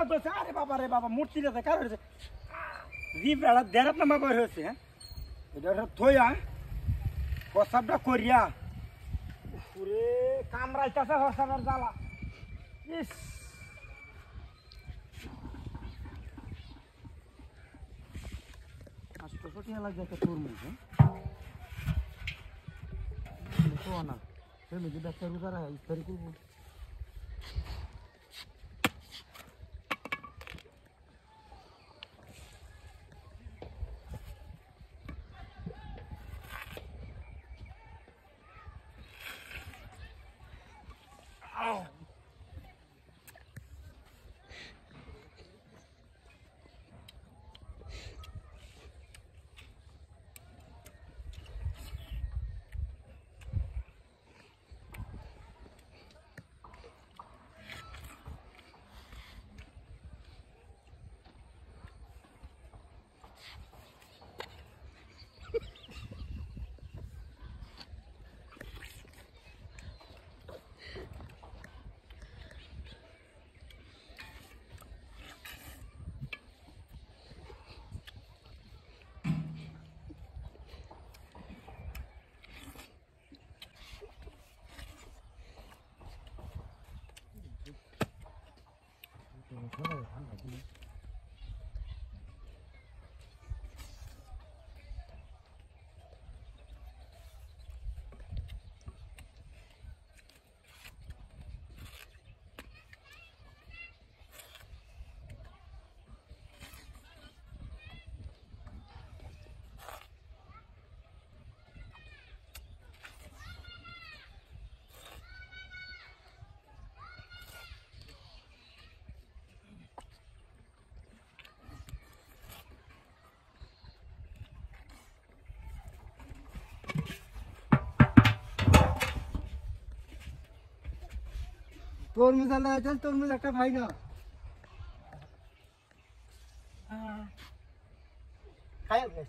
প্রসাদ হয়েছে। আরে বাবা মূর্তিটা দেখার হয়েছে বেড়া দেড়াত নামা বের হয়েছে। হ্যাঁ এটা থইয়া প্রসাদটা করিয়া পুরে কামড়াইতেছে হসানের জ্বালা। ইস আষ্টশো লাগছে একটা তরমুজ। হ্যাঁ না ফ্যামিলি ব্যবসা রোজারা ইফতারি করবো। তরমুজ আলা আছে, তরমুজ একটা ভাই না খায় গেছে।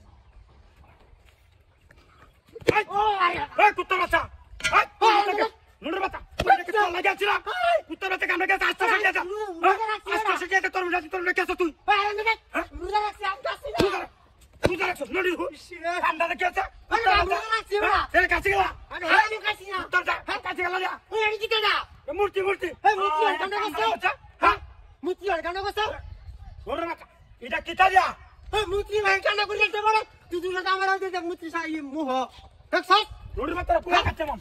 ও আয় কুত্তার বাচ্চা, আয় নুনের বাচ্চা ওইটা কি লাগা ছিল? কুত্তার বাচ্চা কামড়ে গেছে। আস্তে আস্তে যা, আস্তে আস্তে যা। তরমুজ আছে, তরমুজ কেসে তুই? রোজা রাখছি আমি কাছে না। রোজা রাখছ নড়ি ঠান্ডা রে কেসে? রোজা রাখছি না। এর কাছে গেলা আমি হাই কাছে না। তোর যা কাছে গেলা যা। ওই এর কি না মূর্তি এই মূর্তি আর কান্না করছে। হ্যাঁ মূর্তি আর কান্না করছে। ওরে বাচ্চা এটা কি তালিয়া? এই মূর্তি ভাই কান্না করে দিতে পারে। তুই দুটো আমার আগে মূর্তি সাই মুহ দেখছস? ওরে বাচ্চা পুরা কাছে মন।